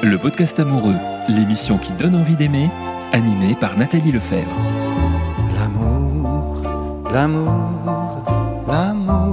Le podcast amoureux, l'émission qui donne envie d'aimer, animée par Nathalie Lefebvre. L'amour, l'amour, l'amour.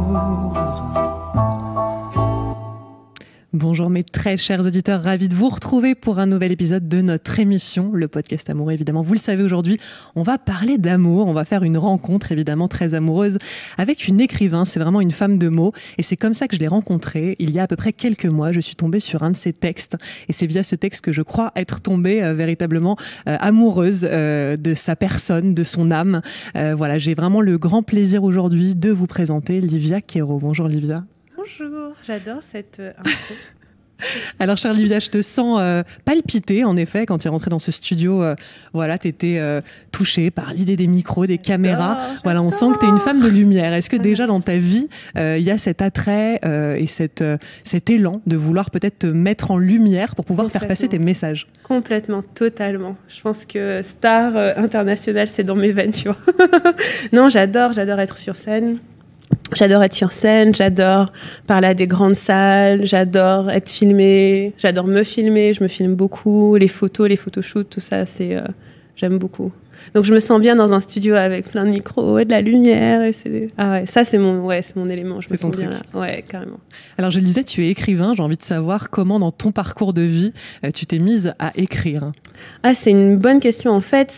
Bonjour mes très chers auditeurs, ravis de vous retrouver pour un nouvel épisode de notre émission, le podcast amoureux évidemment. Vous le savez, aujourd'hui, on va parler d'amour, on va faire une rencontre évidemment très amoureuse avec une écrivain, c'est vraiment une femme de mots et c'est comme ça que je l'ai rencontrée il y a à peu près quelques mois. Je suis tombée sur un de ses textes et c'est via ce texte que je crois être tombée véritablement amoureuse de sa personne, de son âme. Voilà, j'ai vraiment le grand plaisir aujourd'hui de vous présenter Livia Queiro. Bonjour Livia. Bonjour, j'adore cette intro. Alors, chère Livia, je te sens palpiter, en effet, quand tu es rentrée dans ce studio. Voilà, tu étais touchée par l'idée des micros, des caméras. Voilà, on sent que tu es une femme de lumière. Est-ce que déjà dans ta vie, il y a cet attrait et cet élan de vouloir peut-être te mettre en lumière pour pouvoir faire passer tes messages? Complètement, totalement. Je pense que star internationale, c'est dans mes veines, tu vois. Non, j'adore être sur scène. J'adore être sur scène, j'adore parler à des grandes salles, j'adore être filmée, j'adore me filmer, je me filme beaucoup, les photos, les photoshoots, tout ça, j'aime beaucoup. Donc je me sens bien dans un studio avec plein de micros et de la lumière. Et ça c'est mon élément, je me sens bien là. Ouais, carrément. Alors je le disais, tu es écrivain, j'ai envie de savoir comment dans ton parcours de vie, tu t'es mise à écrire. Ah, c'est une bonne question. En fait,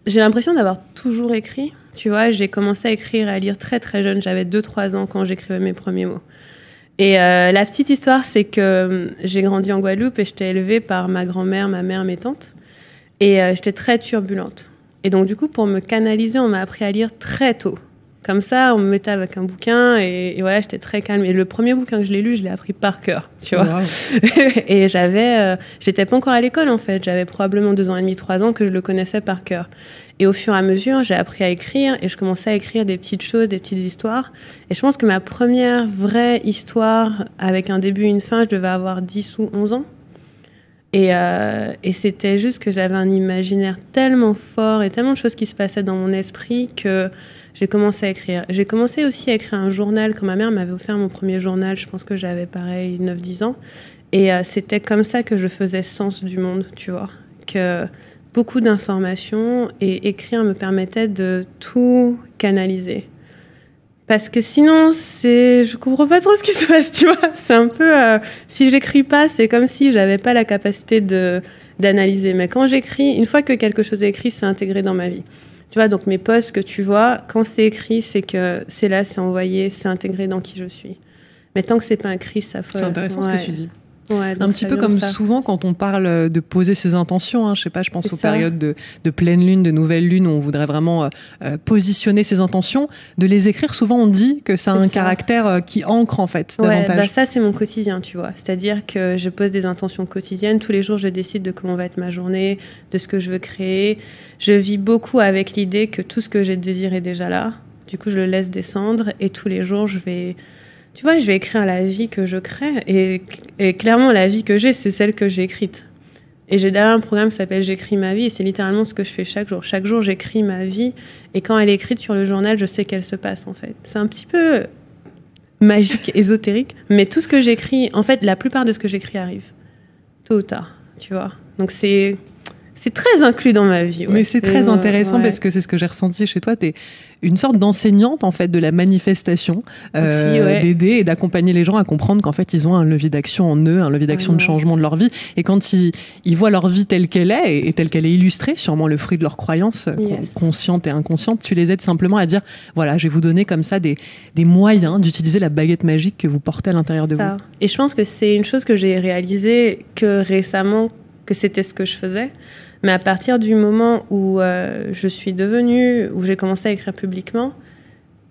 j'ai l'impression d'avoir toujours écrit. Tu vois, j'ai commencé à écrire et à lire très très jeune. J'avais 2-3 ans quand j'écrivais mes premiers mots. Et la petite histoire, c'est que j'ai grandi en Guadeloupe et j'étais élevée par ma grand-mère, ma mère, mes tantes. Et j'étais très turbulente. Et donc du coup, pour me canaliser, on m'a appris à lire très tôt. Comme ça, on me mettait avec un bouquin et voilà, j'étais très calme. Et le premier bouquin que je l'ai appris par cœur, tu vois. Wow. Et j'étais pas encore à l'école en fait. J'avais probablement 2 ans et demi, 3 ans que je le connaissais par cœur. Et au fur et à mesure, j'ai appris à écrire et je commençais à écrire des petites choses, des petites histoires. Et je pense que ma première vraie histoire avec un début et une fin, je devais avoir 10 ou 11 ans. Et c'était juste que j'avais un imaginaire tellement fort et tellement de choses qui se passaient dans mon esprit que j'ai commencé à écrire. J'ai commencé aussi à écrire un journal quand ma mère m'avait offert mon premier journal. Je pense que j'avais pareil 9-10 ans. Et c'était comme ça que je faisais sens du monde, tu vois. Que beaucoup d'informations et écrire me permettait de tout canaliser. Parce que sinon, je comprends pas trop ce qui se passe, tu vois. C'est un peu, si j'écris pas, c'est comme si j'avais pas la capacité d'analyser. Mais quand j'écris, une fois que quelque chose est écrit, c'est intégré dans ma vie. Tu vois, donc mes posts que tu vois, quand c'est écrit, c'est que c'est là, c'est envoyé, c'est intégré dans qui je suis. Mais tant que c'est pas écrit, ça faut... C'est intéressant ce que tu dis. Ouais, un petit peu comme souvent quand on parle de poser ses intentions, hein, je sais pas, je pense aux périodes de pleine lune, de nouvelle lune où on voudrait vraiment positionner ses intentions, de les écrire, souvent on dit que ça a un caractère qui ancre en fait davantage. Bah ça c'est mon quotidien, tu vois, c'est-à-dire que je pose des intentions quotidiennes, tous les jours je décide de comment va être ma journée, de ce que je veux créer, je vis beaucoup avec l'idée que tout ce que j'ai désiré est déjà là, du coup je le laisse descendre et tous les jours je vais écrire la vie que je crée. Et clairement, la vie que j'ai, c'est celle que j'ai écrite. Et j'ai d'ailleurs un programme qui s'appelle J'écris ma vie. Et c'est littéralement ce que je fais chaque jour. Chaque jour, j'écris ma vie. Et quand elle est écrite sur le journal, je sais qu'elle se passe, en fait. C'est un petit peu magique, ésotérique. Mais tout ce que j'écris, en fait, la plupart de ce que j'écris arrive. Tôt ou tard, tu vois. Donc c'est très inclus dans ma vie. Ouais. Mais c'est très intéressant parce que c'est ce que j'ai ressenti chez toi. Tu es une sorte d'enseignante en fait de la manifestation, d'aider et d'accompagner les gens à comprendre qu'en fait ils ont un levier d'action en eux, un levier d'action de changement de leur vie. Et quand ils voient leur vie telle qu'elle est et telle qu'elle est illustrée, sûrement le fruit de leurs croyances conscientes et inconscientes, tu les aides simplement à dire voilà, je vais vous donner comme ça des moyens d'utiliser la baguette magique que vous portez à l'intérieur de vous. Et je pense que c'est une chose que j'ai réalisée que récemment, que c'était ce que je faisais. Mais à partir du moment où où j'ai commencé à écrire publiquement,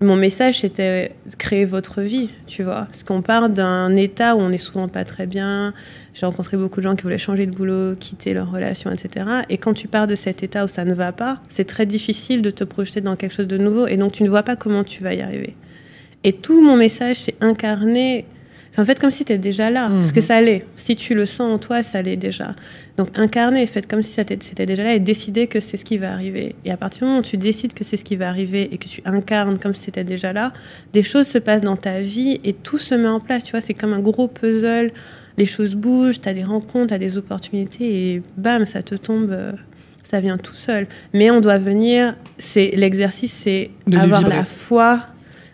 mon message c'était créer votre vie, tu vois. Parce qu'on part d'un état où on n'est souvent pas très bien. J'ai rencontré beaucoup de gens qui voulaient changer de boulot, quitter leur relation, etc. Et quand tu pars de cet état où ça ne va pas, c'est très difficile de te projeter dans quelque chose de nouveau. Et donc tu ne vois pas comment tu vas y arriver. Et tout mon message, c'est incarner... C'est en fait comme si tu étais déjà là, parce que ça l'est. Si tu le sens en toi, ça l'est déjà. Donc incarner, faites comme si c'était déjà là et décider que c'est ce qui va arriver. Et à partir du moment où tu décides que c'est ce qui va arriver et que tu incarnes comme si c'était déjà là, des choses se passent dans ta vie et tout se met en place. Tu vois, c'est comme un gros puzzle les choses bougent, tu as des rencontres, tu as des opportunités et bam, ça te tombe, ça vient tout seul. Mais on doit venir, l'exercice, c'est avoir la foi.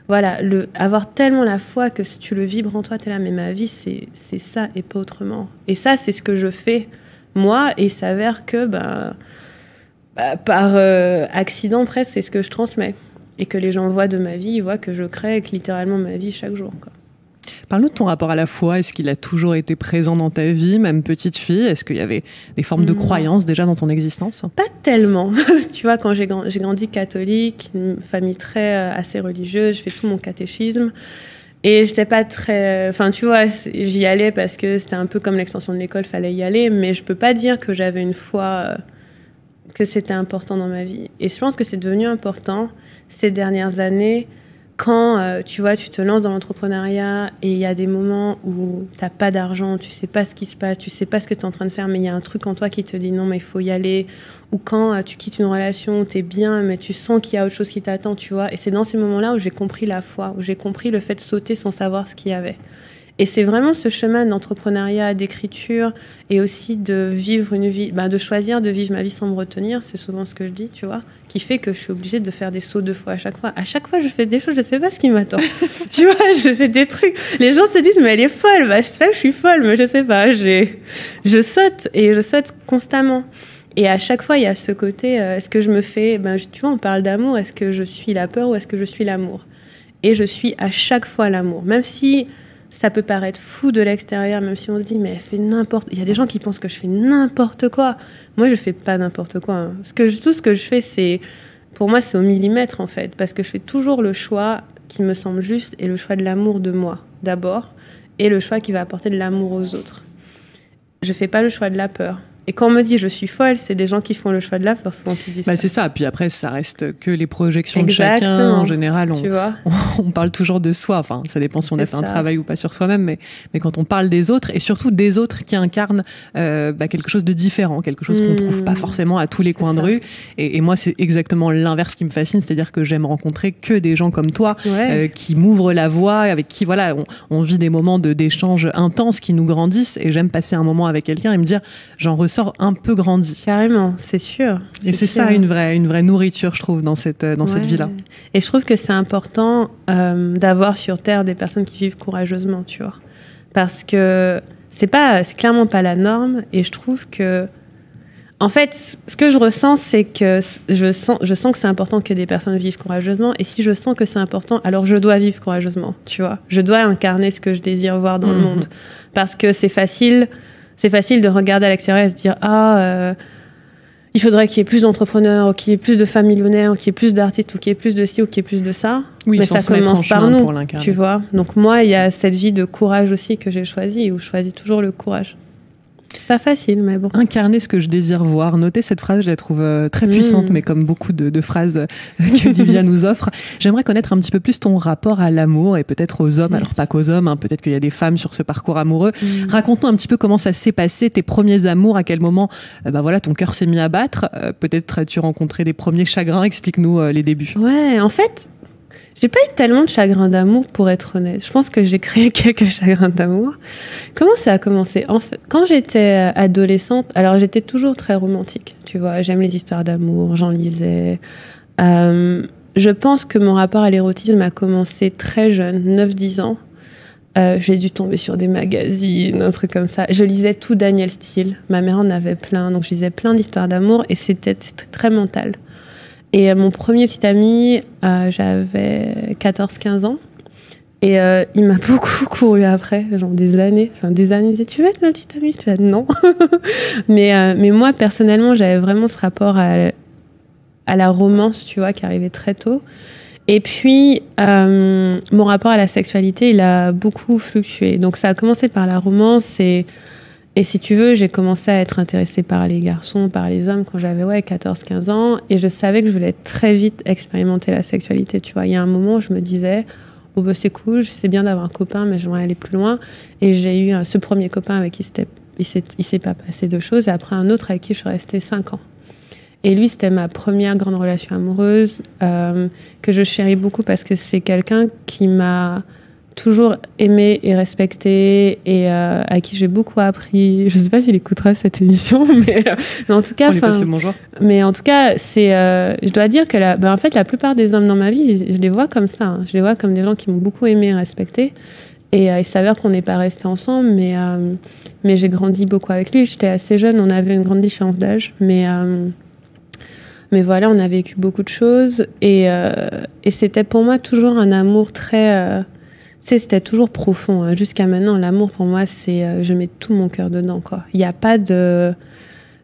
Voilà, avoir tellement la foi que si tu le vibres en toi, t'es là, mais ma vie, c'est ça et pas autrement. Et ça, c'est ce que je fais, moi, et il s'avère que, par accident presque, c'est ce que je transmets. Et que les gens voient de ma vie, ils voient que je crée littéralement ma vie chaque jour, quoi. Parle-nous de ton rapport à la foi. Est-ce qu'il a toujours été présent dans ta vie, même petite fille? Est-ce qu'il y avait des formes de croyances déjà dans ton existence? Pas tellement. Tu vois, quand j'ai grandi catholique, une famille assez religieuse, je fais tout mon catéchisme. Et j'étais pas très... Enfin, tu vois, j'y allais parce que c'était un peu comme l'extension de l'école, fallait y aller. Mais je peux pas dire que j'avais une foi, que c'était important dans ma vie. Et je pense que c'est devenu important ces dernières années quand, tu vois, tu te lances dans l'entrepreneuriat et il y a des moments où t'as pas d'argent, tu sais pas ce qui se passe, tu sais pas ce que t'es en train de faire, mais il y a un truc en toi qui te dit non, mais il faut y aller. Ou quand tu quittes une relation où t'es bien, mais tu sens qu'il y a autre chose qui t'attend, tu vois. Et c'est dans ces moments-là où j'ai compris la foi, où j'ai compris le fait de sauter sans savoir ce qu'il y avait. Et c'est vraiment ce chemin d'entrepreneuriat, d'écriture et aussi de vivre une vie, de choisir de vivre ma vie sans me retenir, c'est souvent ce que je dis, tu vois, qui fait que je suis obligée de faire des sauts de foi à chaque fois. À chaque fois, je fais des choses, je sais pas ce qui m'attend. Tu vois, je fais des trucs. Les gens se disent, mais elle est folle. Je sais pas que je suis folle, mais je sais pas. Je saute et je saute constamment. Et à chaque fois, il y a ce côté, est-ce que je me fais, tu vois, on parle d'amour, est-ce que je suis la peur ou est-ce que je suis l'amour? Et je suis à chaque fois l'amour. Même si ça peut paraître fou de l'extérieur, même si on se dit, mais elle fait n'importe... Il y a des gens qui pensent que je fais n'importe quoi. Moi, je fais pas n'importe quoi. Hein. Tout ce que je fais, pour moi, c'est au millimètre, en fait. Parce que je fais toujours le choix qui me semble juste et le choix de l'amour de moi, d'abord, et le choix qui va apporter de l'amour aux autres. Je fais pas le choix de la peur. Et quand on me dit je suis folle, c'est des gens qui font le choix de la peur, souvent qui disent ça. C'est ça. Puis après, ça reste que les projections de chacun. En général, on parle toujours de soi. Enfin, ça dépend si on a fait un travail ou pas sur soi-même. Mais quand on parle des autres, et surtout des autres qui incarnent quelque chose de différent, quelque chose qu'on trouve pas forcément à tous les coins de rue. Et moi, c'est exactement l'inverse qui me fascine. C'est-à-dire que j'aime rencontrer que des gens comme toi, qui m'ouvrent la voie, avec qui on vit des moments d'échange intenses qui nous grandissent. Et j'aime passer un moment avec quelqu'un et me dire, j'en ressors un peu grandi. Carrément, c'est sûr. Et c'est ça une vraie nourriture, je trouve, dans cette vie-là. Et je trouve que c'est important d'avoir sur Terre des personnes qui vivent courageusement, tu vois. Parce que c'est clairement pas la norme. Et je trouve que, en fait, ce que je ressens, c'est que je sens que c'est important que des personnes vivent courageusement. Et si je sens que c'est important, alors je dois vivre courageusement, tu vois. Je dois incarner ce que je désire voir dans le monde. Parce que c'est facile de regarder à l'extérieur et se dire il faudrait qu'il y ait plus d'entrepreneurs, ou qu'il y ait plus de femmes millionnaires, ou qu'il y ait plus d'artistes, ou qu'il y ait plus de ci, ou qu'il y ait plus de ça. Oui, mais ça commence par nous, tu vois. Donc moi, il y a cette vie de courage aussi que j'ai choisie, où je choisis toujours le courage. Pas facile, mais bon. Incarner ce que je désire voir. Notez cette phrase, je la trouve très puissante, mais comme beaucoup de phrases que Livia nous offre. J'aimerais connaître un petit peu plus ton rapport à l'amour et peut-être aux hommes. Alors pas qu'aux hommes, peut-être qu'il y a des femmes sur ce parcours amoureux. Raconte-nous un petit peu comment ça s'est passé, tes premiers amours, à quel moment ton cœur s'est mis à battre. Peut-être as-tu rencontré des premiers chagrins. Explique-nous les débuts. Ouais, en fait, j'ai pas eu tellement de chagrin d'amour, pour être honnête. Je pense que j'ai créé quelques chagrins d'amour. Comment ça a commencé? En fait, quand j'étais adolescente, alors j'étais toujours très romantique, tu vois. J'aime les histoires d'amour, j'en lisais. Je pense que mon rapport à l'érotisme a commencé très jeune, 9-10 ans. J'ai dû tomber sur des magazines, un truc comme ça. Je lisais tout Daniel Steele. Ma mère en avait plein, donc je lisais plein d'histoires d'amour et c'était très mental. Et mon premier petit ami, j'avais 14-15 ans. Et il m'a beaucoup couru après, genre des années. Il disait, tu veux être ma petite amie? Je disais, non. mais moi, personnellement, j'avais vraiment ce rapport à la romance, tu vois, qui arrivait très tôt. Et puis, mon rapport à la sexualité, il a beaucoup fluctué. Donc, ça a commencé par la romance et si tu veux, j'ai commencé à être intéressée par les garçons, par les hommes quand j'avais 14-15 ans. Et je savais que je voulais très vite expérimenter la sexualité. Tu vois, il y a un moment où je me disais, c'est cool, c'est bien d'avoir un copain, mais j'aimerais aller plus loin. Et j'ai eu ce premier copain avec qui il s'est pas passé de choses. Et après un autre avec qui je suis restée 5 ans. Et lui, c'était ma première grande relation amoureuse que je chéris beaucoup parce que c'est quelqu'un qui m'a toujours aimé et respecté et à qui j'ai beaucoup appris. Je sais pas s'il écoutera cette émission, mais en tout cas, on lui passe le bonjour. Mais en tout cas, c'est, je dois dire que en fait, la plupart des hommes dans ma vie, je les vois comme ça. Hein. Je les vois comme des gens qui m'ont beaucoup aimé et respecté. Et il s'avère qu'on n'est pas restés ensemble, mais j'ai grandi beaucoup avec lui. J'étais assez jeune, on avait une grande différence d'âge, mais voilà, on a vécu beaucoup de choses et c'était pour moi toujours un amour très... c'était toujours profond. Hein. Jusqu'à maintenant, l'amour pour moi, c'est... je mets tout mon cœur dedans, quoi. Il n'y a pas de...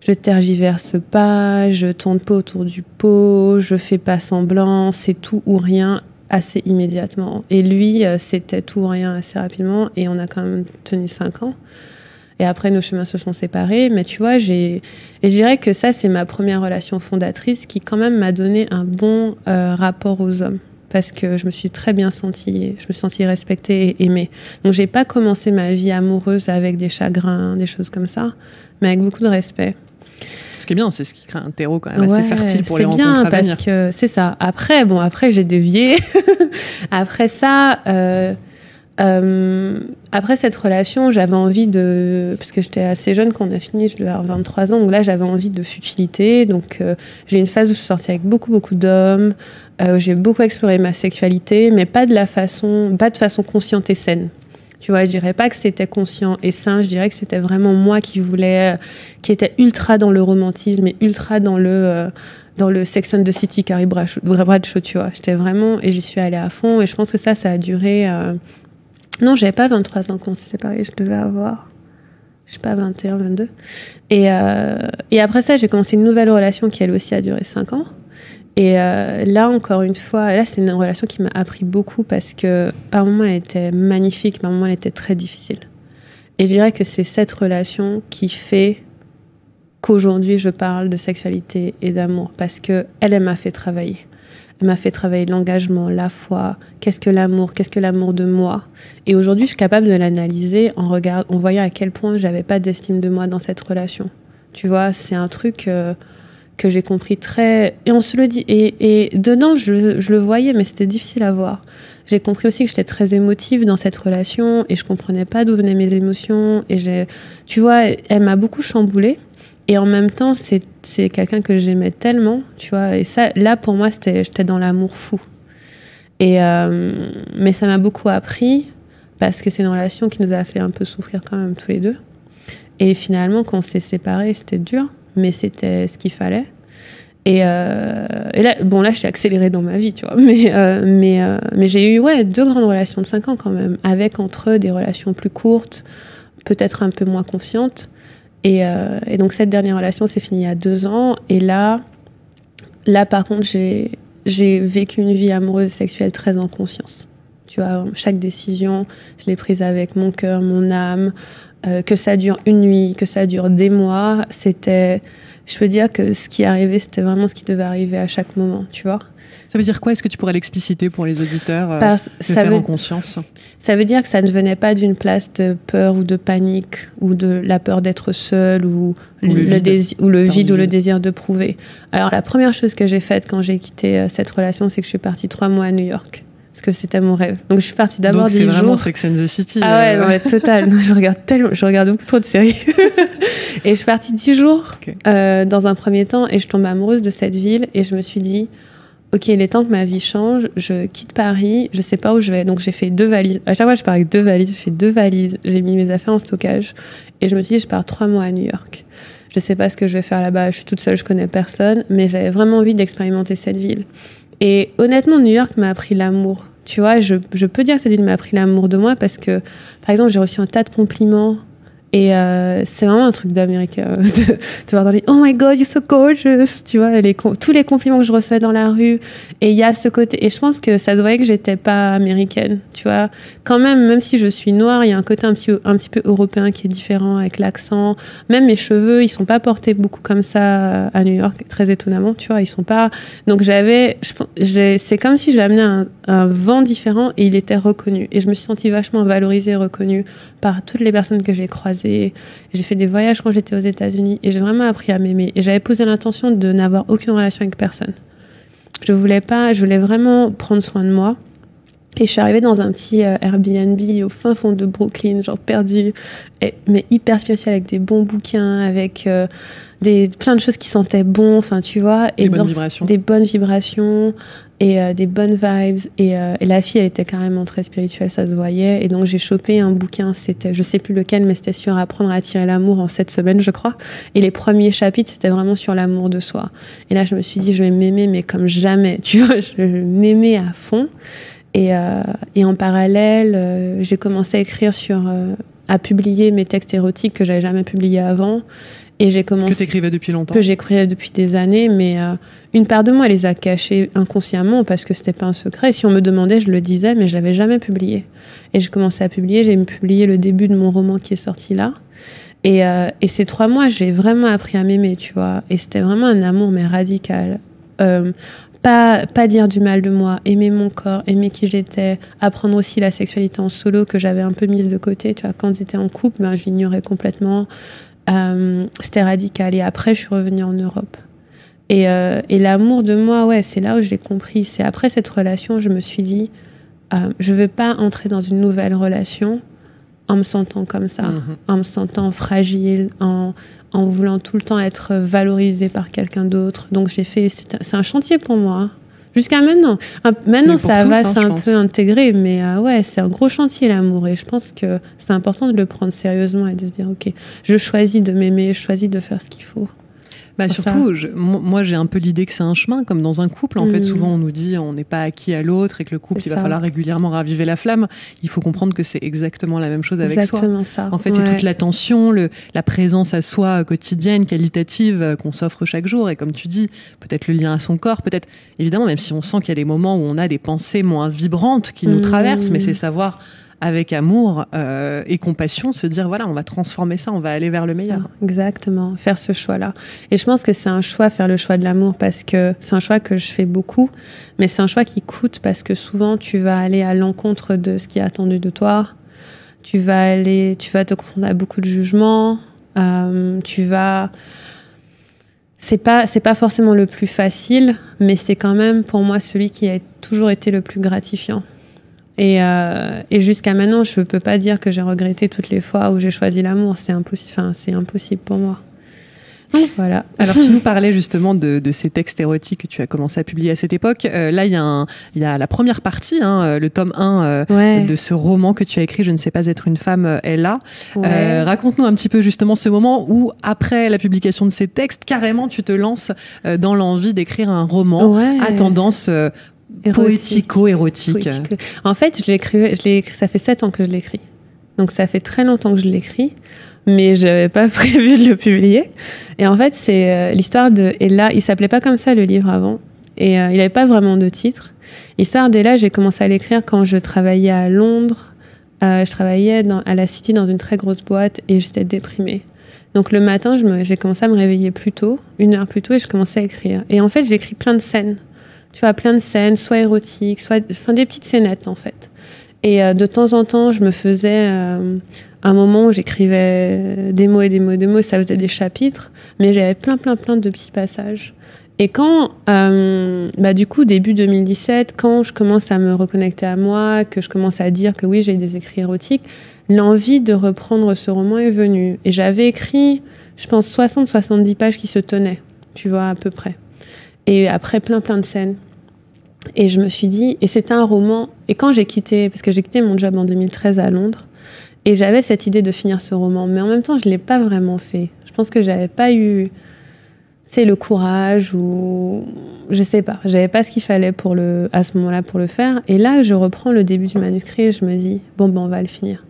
Je tergiverse pas, je tourne pas autour du pot, je fais pas semblant, c'est tout ou rien assez immédiatement. Et lui, c'était tout ou rien assez rapidement et on a quand même tenu 5 ans. Et après, nos chemins se sont séparés. Mais tu vois, et je dirais que ça, c'est ma première relation fondatrice qui quand même m'a donné un bon rapport aux hommes. Parce que je me suis très bien sentie, je me suis sentie respectée et aimée. Donc, j'ai pas commencé ma vie amoureuse avec des chagrins, des choses comme ça, mais avec beaucoup de respect. Ce qui est bien, c'est ce qui crée un terreau quand même assez fertile pour les rencontres à venir. C'est bien parce que c'est ça. Après, j'ai dévié. Après ça, après cette relation, j'avais envie parce que j'étais assez jeune quand on a fini, je devais avoir 23 ans, donc là j'avais envie de futilité. Donc j'ai une phase où je suis sortie avec beaucoup d'hommes. J'ai beaucoup exploré ma sexualité, mais pas de façon consciente et saine. Tu vois, je dirais pas que c'était conscient et sain, je dirais que c'était vraiment moi qui était ultra dans le romantisme et ultra dans le Sex and the City, Carrie Bradshaw, tu vois. J'étais vraiment, et j'y suis allée à fond, et je pense que ça a duré... Non, j'avais pas 23 ans quand on s'est séparés, je devais avoir, je sais pas, 21, 22. Et après ça, j'ai commencé une nouvelle relation qui, elle aussi, a duré 5 ans. Et là, encore une fois, c'est une relation qui m'a appris beaucoup parce que par moments, elle était magnifique, par moments, elle était très difficile. Et je dirais que c'est cette relation qui fait qu'aujourd'hui, je parle de sexualité et d'amour parce qu'elle m'a fait travailler. Elle m'a fait travailler l'engagement, la foi, qu'est-ce que l'amour de moi. Et aujourd'hui, je suis capable de l'analyser en voyant à quel point j'avais pas d'estime de moi dans cette relation. Tu vois, c'est un truc... que j'ai compris et on se le dit, et dedans je le voyais, mais c'était difficile à voir. J'ai compris aussi que j'étais très émotive dans cette relation et je comprenais pas d'où venaient mes émotions et tu vois, elle m'a beaucoup chamboulée et en même temps c'est quelqu'un que j'aimais tellement, tu vois, et ça, là pour moi j'étais dans l'amour fou mais ça m'a beaucoup appris parce que c'est une relation qui nous a fait un peu souffrir quand même tous les deux et finalement quand on s'est séparés c'était dur mais c'était ce qu'il fallait. Et là, là, je suis accélérée dans ma vie, tu vois. Mais j'ai eu 2 grandes relations de 5 ans quand même, avec entre eux des relations plus courtes, peut-être un peu moins confiantes. Et donc, cette dernière relation s'est finie il y a 2 ans. Et là par contre, j'ai vécu une vie amoureuse et sexuelle très en conscience. Tu vois, chaque décision, je l'ai prise avec mon cœur, mon âme. Que ça dure une nuit, que ça dure des mois, je peux dire que ce qui arrivait, c'était vraiment ce qui devait arriver à chaque moment, tu vois. Ça veut dire quoi ? Est-ce que tu pourrais l'expliciter pour les auditeurs, faire en conscience ? Ça veut dire que ça ne venait pas d'une place de peur ou de panique ou de la peur d'être seule ou le vide ou le désir de prouver. Alors la première chose que j'ai faite quand j'ai quitté cette relation, c'est que je suis partie 3 mois à New York. Parce que c'était mon rêve. Donc je suis partie d'abord 10 jours. Donc c'est vraiment Sex and the City. Ah ouais, non, mais total. Donc, je regarde beaucoup trop de séries. Et je suis partie 10 jours dans un premier temps et je tombe amoureuse de cette ville et je me suis dit, ok, il est temps que ma vie change. Je quitte Paris, je sais pas où je vais. Donc j'ai fait 2 valises. À chaque fois, je pars avec 2 valises. Je fais 2 valises. J'ai mis mes affaires en stockage et je me suis dit, je pars 3 mois à New York. Je sais pas ce que je vais faire là-bas. Je suis toute seule, je connais personne, mais j'avais vraiment envie d'expérimenter cette ville. Et honnêtement, New York m'a appris l'amour. Tu vois, je peux dire que cette ville m'a appris l'amour de moi parce que, par exemple, j'ai reçu un tas de compliments et c'est vraiment un truc d'Américain. De voir dans les « Oh my God, you're so gorgeous !» Tu vois, tous les compliments que je recevais dans la rue. Et il y a ce côté... Et je pense que ça se voyait que j'étais pas américaine, tu vois. Quand même si je suis noire, il y a un côté un petit peu européen qui est différent avec l'accent. Même mes cheveux, ils sont pas portés beaucoup comme ça à New York, très étonnamment, tu vois. Ils sont pas... Donc c'est comme si j'amenais un vent différent et il était reconnu. Et je me suis sentie vachement valorisée, reconnue par toutes les personnes que j'ai croisées. J'ai fait des voyages quand j'étais aux États-Unis et j'ai vraiment appris à m'aimer. Et j'avais posé l'intention de n'avoir aucune relation avec personne. Je voulais vraiment prendre soin de moi. Et je suis arrivée dans un petit Airbnb au fin fond de Brooklyn, genre perdu, mais hyper spirituel, avec des bons bouquins, avec plein de choses qui sentaient bon, enfin tu vois. Des bonnes vibrations. Des bonnes vibrations et des bonnes vibes. Et la fille, elle était carrément très spirituelle, ça se voyait. Et donc j'ai chopé un bouquin, c'était, je sais plus lequel, mais c'était sur apprendre à attirer l'amour en 7 semaines, je crois. Et les premiers chapitres, c'était vraiment sur l'amour de soi. Et là, je me suis dit, je vais m'aimer, mais comme jamais, tu vois, je vais m'aimer à fond. Et en parallèle, j'ai commencé à écrire à publier mes textes érotiques que j'avais jamais publiés avant. Et j'ai commencé. Que t'écrivais depuis longtemps. Que j'écrivais depuis des années, mais une part de moi, elle les a cachés inconsciemment parce que c'était pas un secret. Et si on me demandait, je le disais, mais je l'avais jamais publié. Et j'ai commencé à publier. J'ai publié le début de mon roman qui est sorti là. Et ces 3 mois, j'ai vraiment appris à m'aimer, tu vois. Et c'était vraiment un amour, mais radical. Pas dire du mal de moi, aimer mon corps, aimer qui j'étais, apprendre aussi la sexualité en solo que j'avais un peu mise de côté. Tu vois, quand j'étais en couple, je l'ignorais complètement. C'était radical. Et après, je suis revenue en Europe. Et l'amour de moi, ouais, c'est là où j'ai compris. C'est après cette relation, je me suis dit, je veux pas entrer dans une nouvelle relation en me sentant comme ça, en me sentant fragile, en voulant tout le temps être valorisée par quelqu'un d'autre. Donc c'est un chantier pour moi. Jusqu'à maintenant. Maintenant, ça va, c'est un peu intégré, mais ouais, c'est un gros chantier, l'amour. Et je pense que c'est important de le prendre sérieusement et de se dire, ok, je choisis de m'aimer, je choisis de faire ce qu'il faut. Surtout, moi j'ai un peu l'idée que c'est un chemin, comme dans un couple. En fait, souvent on nous dit on n'est pas acquis à l'autre et que le couple, il va falloir régulièrement raviver la flamme. Il faut comprendre que c'est exactement la même chose avec soi. Ça. En fait, c'est toute l'attention, la présence à soi quotidienne, qualitative, qu'on s'offre chaque jour. Et comme tu dis, peut-être le lien à son corps, peut-être, évidemment, même si on sent qu'il y a des moments où on a des pensées moins vibrantes qui nous traversent, mais c'est savoir avec amour et compassion, se dire voilà, on va transformer ça, on va aller vers le meilleur. Exactement, faire ce choix-là. Et je pense que c'est un choix, faire le choix de l'amour, parce que c'est un choix que je fais beaucoup, mais c'est un choix qui coûte parce que souvent tu vas aller à l'encontre de ce qui est attendu de toi, tu vas te confronter à beaucoup de jugements, c'est pas forcément le plus facile, mais c'est quand même pour moi celui qui a toujours été le plus gratifiant. Et jusqu'à maintenant, je ne peux pas dire que j'ai regretté toutes les fois où j'ai choisi l'amour. C'est impossible pour moi. Donc, voilà. Alors, tu nous parlais justement de ces textes érotiques que tu as commencé à publier à cette époque. Là, il y a la première partie, le tome 1 de ce roman que tu as écrit, Je ne sais pas être une femme, est là. Ouais. Raconte-nous un petit peu justement ce moment où, après la publication de ces textes, carrément, tu te lances dans l'envie d'écrire un roman à tendance poético-érotique. En fait, je l'ai écrit, ça fait 7 ans que je l'écris. Donc ça fait très longtemps que je l'écris, mais je n'avais pas prévu de le publier. Et en fait, c'est l'histoire de Ella. Il ne s'appelait pas comme ça, le livre, avant. Et il n'avait pas vraiment de titre. L'histoire d'Ella, j'ai commencé à l'écrire quand je travaillais à Londres. Je travaillais à la City dans une très grosse boîte et j'étais déprimée. Donc le matin, j'ai commencé à me réveiller plus tôt, 1 heure plus tôt, et je commençais à écrire. Et en fait, j'écris plein de scènes. Tu vois, plein de scènes, soit érotiques, soit des petites scénettes, en fait. Et de temps en temps, je me faisais un moment où j'écrivais des mots et des mots et des mots, ça faisait des chapitres, mais j'avais plein de petits passages. Et quand, du coup, début 2017, quand je commence à me reconnecter à moi, que je commence à dire que oui, j'ai des écrits érotiques, l'envie de reprendre ce roman est venue. Et j'avais écrit, je pense, 60-70 pages qui se tenaient, tu vois, à peu près. Et après, plein de scènes. Et je me suis dit, et c'était un roman, et quand parce que j'ai quitté mon job en 2013 à Londres, et j'avais cette idée de finir ce roman, mais en même temps, je ne l'ai pas vraiment fait. Je pense que j'avais pas eu, le courage, ou je sais pas, j'avais pas ce qu'il fallait à ce moment-là pour le faire. Et là, je reprends le début du manuscrit et je me dis, on va le finir.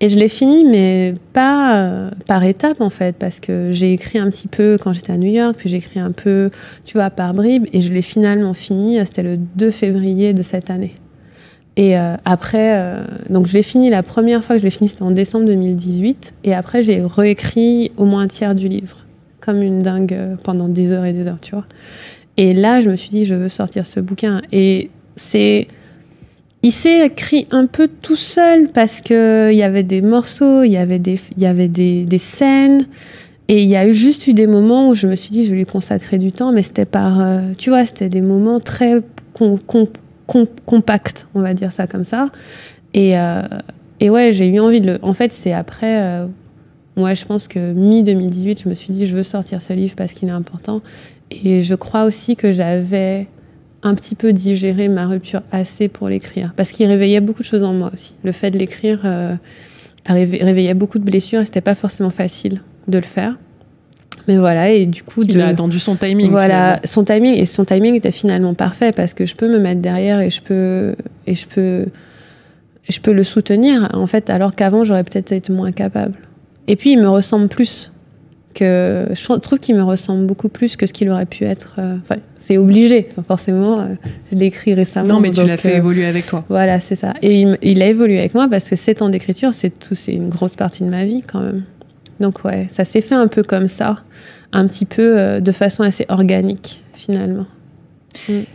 Et je l'ai fini, mais pas par étapes, en fait, parce que j'ai écrit un petit peu quand j'étais à New York, puis j'ai écrit un peu, tu vois, par bribes, et je l'ai finalement fini, c'était le 2 février de cette année. Et après, donc je l'ai fini, la première fois que je l'ai fini, c'était en décembre 2018, et après, j'ai réécrit au moins un tiers du livre, comme une dingue, pendant des heures et des heures, tu vois. Et là, je me suis dit, je veux sortir ce bouquin. Et il s'est écrit un peu tout seul parce qu'il y avait des morceaux, il y avait des scènes. Et il y a juste eu des moments où je me suis dit, je vais lui consacrer du temps, mais c'était c'était des moments très compacte, on va dire ça comme ça. Et ouais, j'ai eu envie de le... En fait, c'est après... moi, je pense que mi-2018, je me suis dit, je veux sortir ce livre parce qu'il est important. Et je crois aussi que j'avais un petit peu digéré ma rupture assez pour l'écrire. Parce qu'il réveillait beaucoup de choses en moi aussi. Le fait de l'écrire réveillait beaucoup de blessures et c'était pas forcément facile de le faire. Mais voilà, et du coup... Il a attendu son timing. Voilà, son timing était finalement parfait parce que je peux me mettre derrière et je peux le soutenir, en fait, alors qu'avant, j'aurais peut-être été moins capable. Et puis, il me ressemble plus je trouve qu'il me ressemble beaucoup plus que ce qu'il aurait pu être. Enfin, c'est obligé, forcément. Je l'ai écrit récemment. Non, mais tu l'as fait évoluer avec toi. Voilà, c'est ça. Et il a évolué avec moi parce que 7 ans d'écriture, c'est une grosse partie de ma vie quand même. Donc ouais, ça s'est fait un peu comme ça, un petit peu de façon assez organique finalement.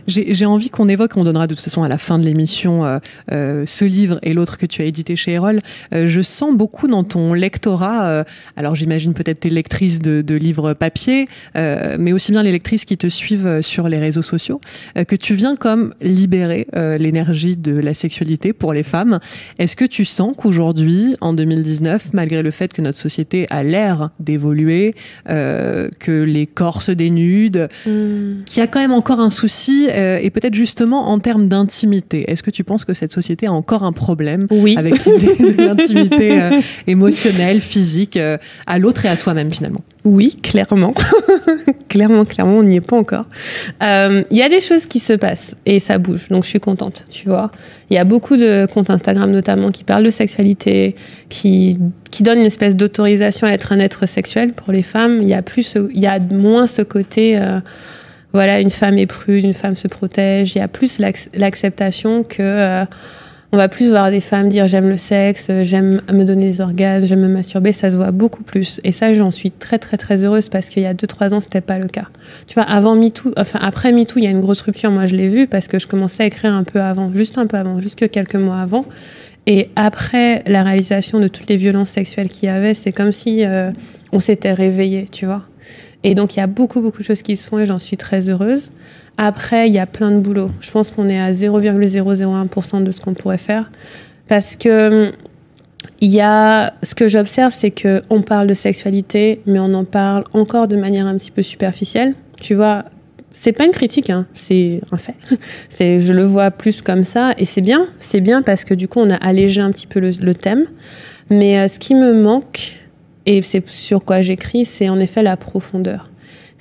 J'ai envie qu'on évoque, on donnera de toute façon à la fin de l'émission ce livre et l'autre que tu as édité chez Erol. Je sens beaucoup dans ton lectorat, alors j'imagine peut-être tes lectrices de livres papier, mais aussi bien les lectrices qui te suivent sur les réseaux sociaux, que tu viens comme libérer l'énergie de la sexualité pour les femmes. Est-ce que tu sens qu'aujourd'hui, en 2019, malgré le fait que notre société a l'air d'évoluer, que les corps se dénudent, qu'il y a quand même encore un souci et peut-être justement en termes d'intimité. Est-ce que tu penses que cette société a encore un problème avec l'idée de l'intimité émotionnelle, physique, à l'autre et à soi-même finalement? Oui, clairement. clairement, on n'y est pas encore. Il y a des choses qui se passent et ça bouge, donc je suis contente, tu vois. Il y a beaucoup de comptes Instagram notamment qui parlent de sexualité, qui donnent une espèce d'autorisation à être un être sexuel pour les femmes. Il y a moins ce côté... voilà, une femme est prude, une femme se protège. Il y a plus l'acceptation que on va plus voir des femmes dire j'aime le sexe, j'aime me donner des orgasmes, j'aime me masturber. Ça se voit beaucoup plus. Et ça, j'en suis très très très heureuse parce qu'il y a 2-3 ans, c'était pas le cas. Tu vois, après MeToo, il y a une grosse rupture. Moi, je l'ai vu parce que je commençais à écrire un peu avant, juste quelques mois avant. Et après la réalisation de toutes les violences sexuelles qu'il y avait, c'est comme si on s'était réveillé, tu vois. Et donc, il y a beaucoup, beaucoup de choses qui se font et j'en suis très heureuse. Après, il y a plein de boulot. Je pense qu'on est à 0,001% de ce qu'on pourrait faire. Parce que ce que j'observe, c'est qu'on parle de sexualité, mais on en parle encore de manière un petit peu superficielle. Tu vois, c'est pas une critique, hein, c'est un fait. Je le vois plus comme ça et c'est bien parce que du coup, on a allégé un petit peu le thème. Mais ce qui me manque... et c'est sur quoi j'écris, c'est en effet la profondeur.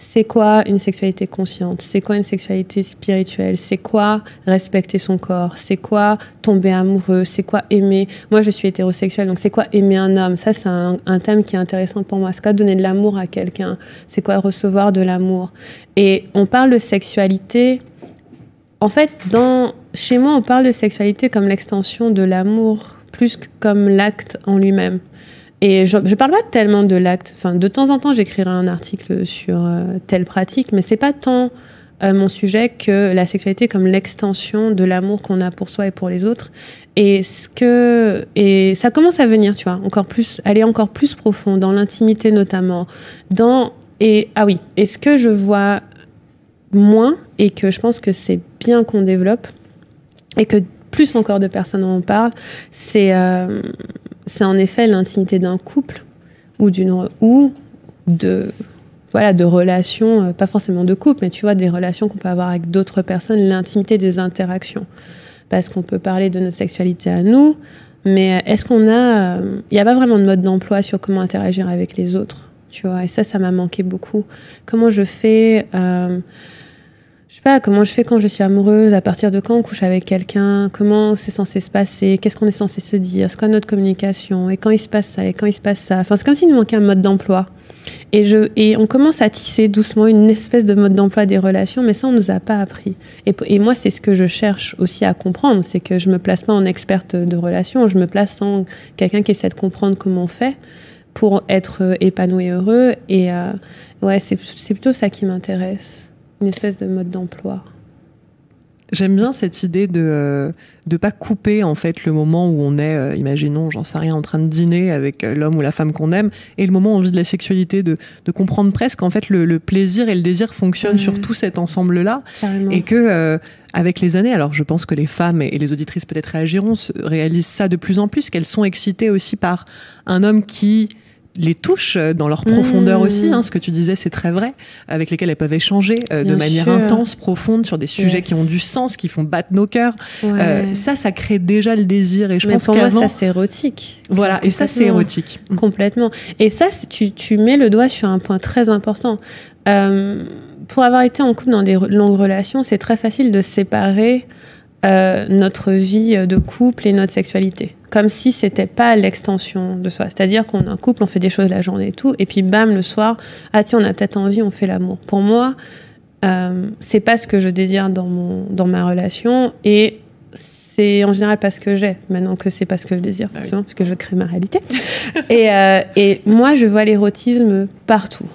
C'est quoi une sexualité consciente? C'est quoi une sexualité spirituelle? C'est quoi respecter son corps? C'est quoi tomber amoureux? C'est quoi aimer? Moi, je suis hétérosexuelle, donc c'est quoi aimer un homme? Ça, c'est un thème qui est intéressant pour moi. C'est quoi donner de l'amour à quelqu'un? C'est quoi recevoir de l'amour? Et on parle de sexualité... En fait, chez moi, on parle de sexualité comme l'extension de l'amour, plus que comme l'acte en lui-même. Et je parle pas tellement de l'acte. Enfin, de temps en temps, j'écrirai un article sur telle pratique, mais c'est pas tant mon sujet que la sexualité comme l'extension de l'amour qu'on a pour soi et pour les autres. Et ça commence à venir, tu vois, aller encore plus profond dans l'intimité notamment. Et ce que je vois moins et que je pense que c'est bien qu'on développe et que plus encore de personnes en parlent, c'est en effet l'intimité d'un couple ou de relations, pas forcément de couple, mais tu vois, des relations qu'on peut avoir avec d'autres personnes, l'intimité des interactions. Parce qu'on peut parler de notre sexualité à nous, mais il n'y a pas vraiment de mode d'emploi sur comment interagir avec les autres, tu vois, et ça m'a manqué beaucoup. Comment je fais... je sais pas comment je fais quand je suis amoureuse, à partir de quand on couche avec quelqu'un, comment c'est censé se passer, qu'est-ce qu'on est censé se dire, c'est quoi notre communication, et quand il se passe ça, et quand il se passe ça. Enfin, c'est comme s'il nous manquait un mode d'emploi. Et on commence à tisser doucement une espèce de mode d'emploi des relations, mais ça, on nous a pas appris. Et moi, c'est ce que je cherche aussi à comprendre, c'est que je me place pas en experte de relations, je me place en quelqu'un qui essaie de comprendre comment on fait pour être épanoui et heureux. Et c'est plutôt ça qui m'intéresse. Une espèce de mode d'emploi. J'aime bien cette idée de pas couper en fait le moment où on est, imaginons, j'en sais rien, en train de dîner avec l'homme ou la femme qu'on aime, et le moment où on vit de la sexualité, de comprendre presque en fait le plaisir et le désir fonctionnent sur tout cet ensemble-là, Carrément. et que avec les années, alors je pense que les femmes et les auditrices peut-être réagiront, réalisent ça de plus en plus, qu'elles sont excitées aussi par un homme qui les touche dans leur profondeur aussi, ce que tu disais c'est très vrai, avec lesquels elles peuvent échanger de manière intense, profonde, sur des sujets qui ont du sens, qui font battre nos cœurs. Ça crée déjà le désir, et je pense qu'avant... pour moi ça c'est érotique. Voilà, et ça c'est érotique. Complètement. Et ça, tu mets le doigt sur un point très important. Pour avoir été en couple dans des longues relations, c'est très facile de séparer notre vie de couple et notre sexualité. Comme si c'était pas l'extension de soi. C'est-à-dire qu'on est un couple, on fait des choses la journée et tout, et puis bam, le soir, ah tiens, on a peut-être envie, on fait l'amour. Pour moi, c'est pas ce que je désire dans ma relation, et c'est en général pas ce que j'ai, maintenant que c'est pas ce que je désire, forcément, parce que je crée ma réalité. Et moi, je vois l'érotisme partout.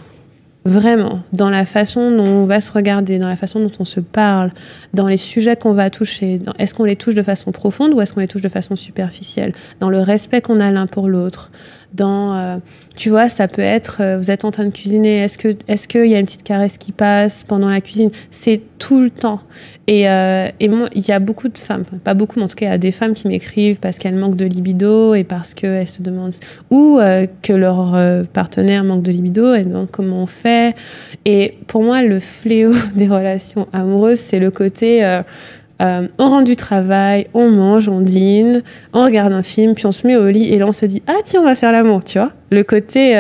Vraiment, dans la façon dont on va se regarder, dans la façon dont on se parle, dans les sujets qu'on va toucher, est-ce qu'on les touche de façon profonde ou est-ce qu'on les touche de façon superficielle, dans le respect qu'on a l'un pour l'autre, dans, tu vois, ça peut être, vous êtes en train de cuisiner, est-ce qu'il y a une petite caresse qui passe pendant la cuisine? C'est tout le temps. Et moi, il y a beaucoup de femmes, enfin, pas beaucoup, mais en tout cas, il y a des femmes qui m'écrivent parce qu'elles manquent de libido et parce qu'elles se demandent, ou que leur partenaire manque de libido, elles demandent comment on fait. Et pour moi, le fléau des relations amoureuses, c'est le côté... on rentre du travail, on mange, on dîne, on regarde un film, puis on se met au lit et là on se dit ah tiens on va faire l'amour, tu vois, le côté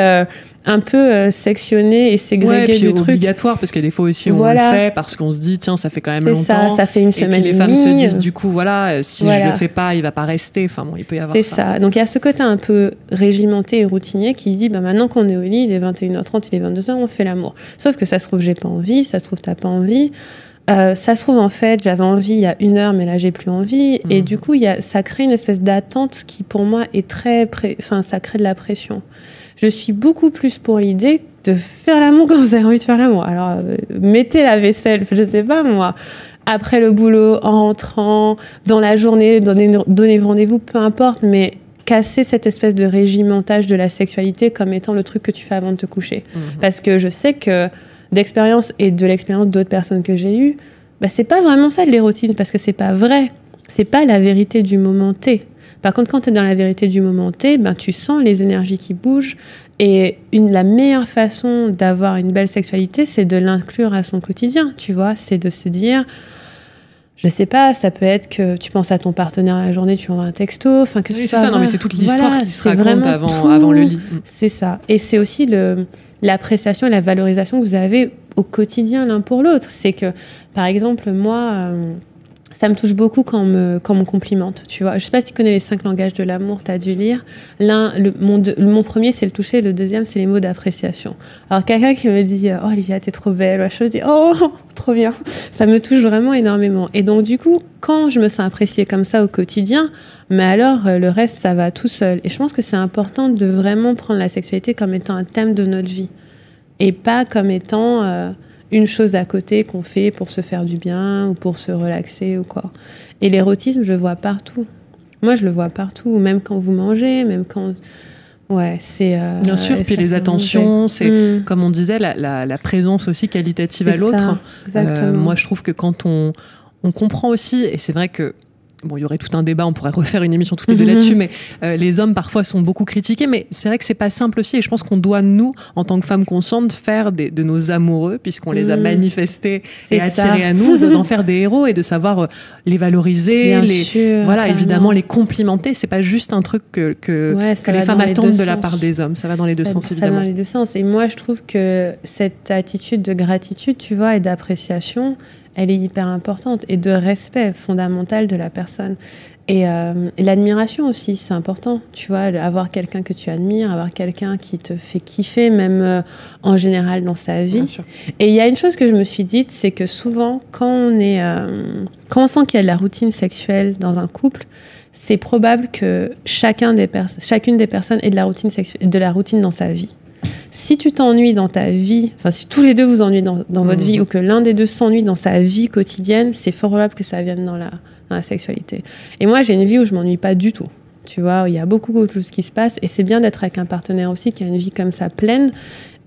un peu sectionné et ségrégué du truc, obligatoire, parce que des fois aussi on le fait parce qu'on se dit tiens ça fait quand même longtemps, ça fait une semaine et puis les femmes se disent du coup voilà si je le fais pas il va pas rester, enfin bon il peut y avoir ça. Donc il y a ce côté un peu régimenté et routinier qui dit bah maintenant qu'on est au lit, il est 21h30, il est 22h, on fait l'amour. Sauf que ça se trouve j'ai pas envie, ça se trouve t'as pas envie. Ça se trouve, en fait, j'avais envie il y a 1 heure, mais là, j'ai plus envie. Et du coup, ça crée une espèce d'attente qui, pour moi, est ça crée de la pression. Je suis beaucoup plus pour l'idée de faire l'amour quand vous avez envie de faire l'amour. Alors, mettez la vaisselle, je sais pas, moi, après le boulot, en rentrant, dans la journée, donnez rendez-vous, peu importe, mais casser cette espèce de régimentage de la sexualité comme étant le truc que tu fais avant de te coucher. Parce que je sais que d'expérience et de l'expérience d'autres personnes que j'ai eues, bah, c'est pas vraiment ça de l'érotisme, parce que c'est pas vrai. C'est pas la vérité du moment T. Par contre, quand tu es dans la vérité du moment T, ben, tu sens les énergies qui bougent. Et la meilleure façon d'avoir une belle sexualité, c'est de l'inclure à son quotidien, tu vois. C'est de se dire, je sais pas, ça peut être que tu penses à ton partenaire la journée, tu envoies un texto, enfin que c'est ça, non mais c'est toute l'histoire qui se raconte avant le lit. C'est ça. Et c'est aussi l'appréciation et la valorisation que vous avez au quotidien l'un pour l'autre. C'est que, par exemple, moi, ça me touche beaucoup quand on me complimente, tu vois. Je sais pas si tu connais les 5 langages de l'amour, tu as dû lire. Mon premier, c'est le toucher, le deuxième, c'est les mots d'appréciation. Alors, quelqu'un qui me dit « Oh, Olivia, t'es trop belle », je dis « Oh, trop bien ». Ça me touche vraiment énormément. Et donc, du coup, quand je me sens appréciée comme ça au quotidien, mais alors, le reste, ça va tout seul. Et je pense que c'est important de vraiment prendre la sexualité comme étant un thème de notre vie. Et pas comme étant une chose à côté qu'on fait pour se faire du bien ou pour se relaxer ou quoi. Et l'érotisme, je le vois partout. Moi, je le vois partout, même quand vous mangez, même quand... Ouais, c'est... Bien sûr, puis les attentions, c'est, comme on disait, la présence aussi qualitative à l'autre. Exactement. Moi, je trouve que quand on comprend aussi, et c'est vrai que bon, il y aurait tout un débat, on pourrait refaire une émission toutes les deux là-dessus, mais les hommes parfois sont beaucoup critiqués, mais c'est vrai que c'est pas simple aussi, et je pense qu'on doit, nous, en tant que femmes conscientes, faire de nos amoureux, puisqu'on les a manifestés et attirés à nous, d'en faire des héros et de savoir les valoriser, voilà, évidemment les complimenter. C'est pas juste un truc que les femmes attendent de la part des hommes, ça va dans les deux sens, évidemment. Ça va dans les deux sens, et moi je trouve que cette attitude de gratitude, tu vois, et d'appréciation, elle est hyper importante, et de respect fondamental de la personne. Et l'admiration aussi, c'est important, tu vois, avoir quelqu'un que tu admires, avoir quelqu'un qui te fait kiffer, même en général dans sa vie. Et il y a une chose que je me suis dite, c'est que souvent, quand on sent qu'il y a de la routine sexuelle dans un couple, c'est probable que chacune des personnes ait de la routine dans sa vie. Si tu t'ennuies dans ta vie, enfin si tous les deux vous ennuyez dans votre vie, ou que l'un des deux s'ennuie dans sa vie quotidienne, c'est fort probable que ça vienne dans la sexualité. Et moi, j'ai une vie où je m'ennuie pas du tout. Tu vois, il y a beaucoup de choses qui se passent, et c'est bien d'être avec un partenaire aussi qui a une vie comme ça pleine.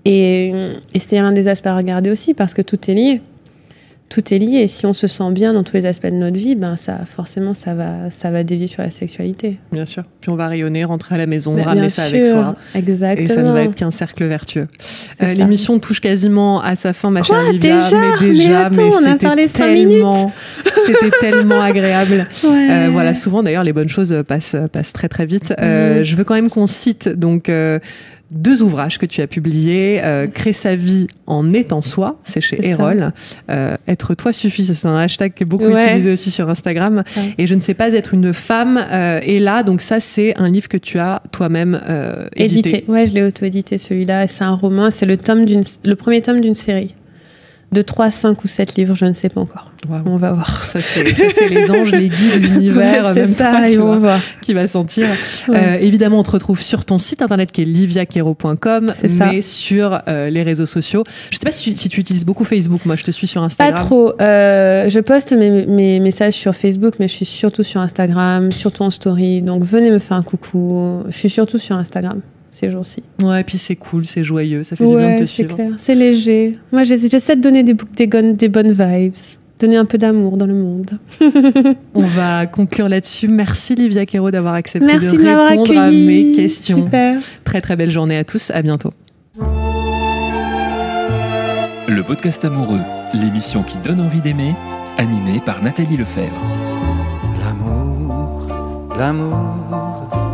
Et c'est l'un des aspects à regarder aussi, parce que tout est lié. Tout est lié, et si on se sent bien dans tous les aspects de notre vie, ben forcément, ça va dévier sur la sexualité. Bien sûr. Puis on va rayonner, rentrer à la maison, ramener ça avec soi. Exactement. Et ça ne va être qu'un cercle vertueux. L'émission touche quasiment à sa fin, ma chère Livia. Déjà, mais on a parlé 5 minutes. C'était tellement agréable. Ouais. Voilà, souvent d'ailleurs, les bonnes choses passent très très vite. Je veux quand même qu'on cite donc 2 ouvrages que tu as publiés. Créer sa vie en étant soi, c'est chez Erol. Être toi suffit, c'est un hashtag qui est beaucoup utilisé aussi sur Instagram. Ouais. Et je ne sais pas être une femme. Et là, donc ça, c'est un livre que tu as toi-même édité. Ouais, je l'ai auto-édité celui-là. C'est un roman, c'est le premier tome d'une série. De 3, 5 ou 7 livres, je ne sais pas encore. Wow. On va voir. Ça, c'est les anges, les guides, l'univers, même ça, qui va sentir. Ouais. Évidemment, on te retrouve sur ton site internet qui est liviaquero.com, mais sur les réseaux sociaux. Je ne sais pas si tu utilises beaucoup Facebook. Moi, je te suis sur Instagram. Pas trop. Je poste mes messages sur Facebook, mais je suis surtout sur Instagram, surtout en story. Donc, venez me faire un coucou. Je suis surtout sur Instagram ces jours-ci. Ouais, et puis c'est cool, c'est joyeux, ça fait du bien de te suivre. C'est clair, c'est léger. Moi, j'essaie de donner des bonnes vibes, donner un peu d'amour dans le monde. On va conclure là-dessus. Merci Livia Quero d'avoir accepté de répondre à mes questions. Super. Très très belle journée à tous, à bientôt. Le podcast amoureux, l'émission qui donne envie d'aimer, animée par Nathalie Lefebvre. L'amour, l'amour,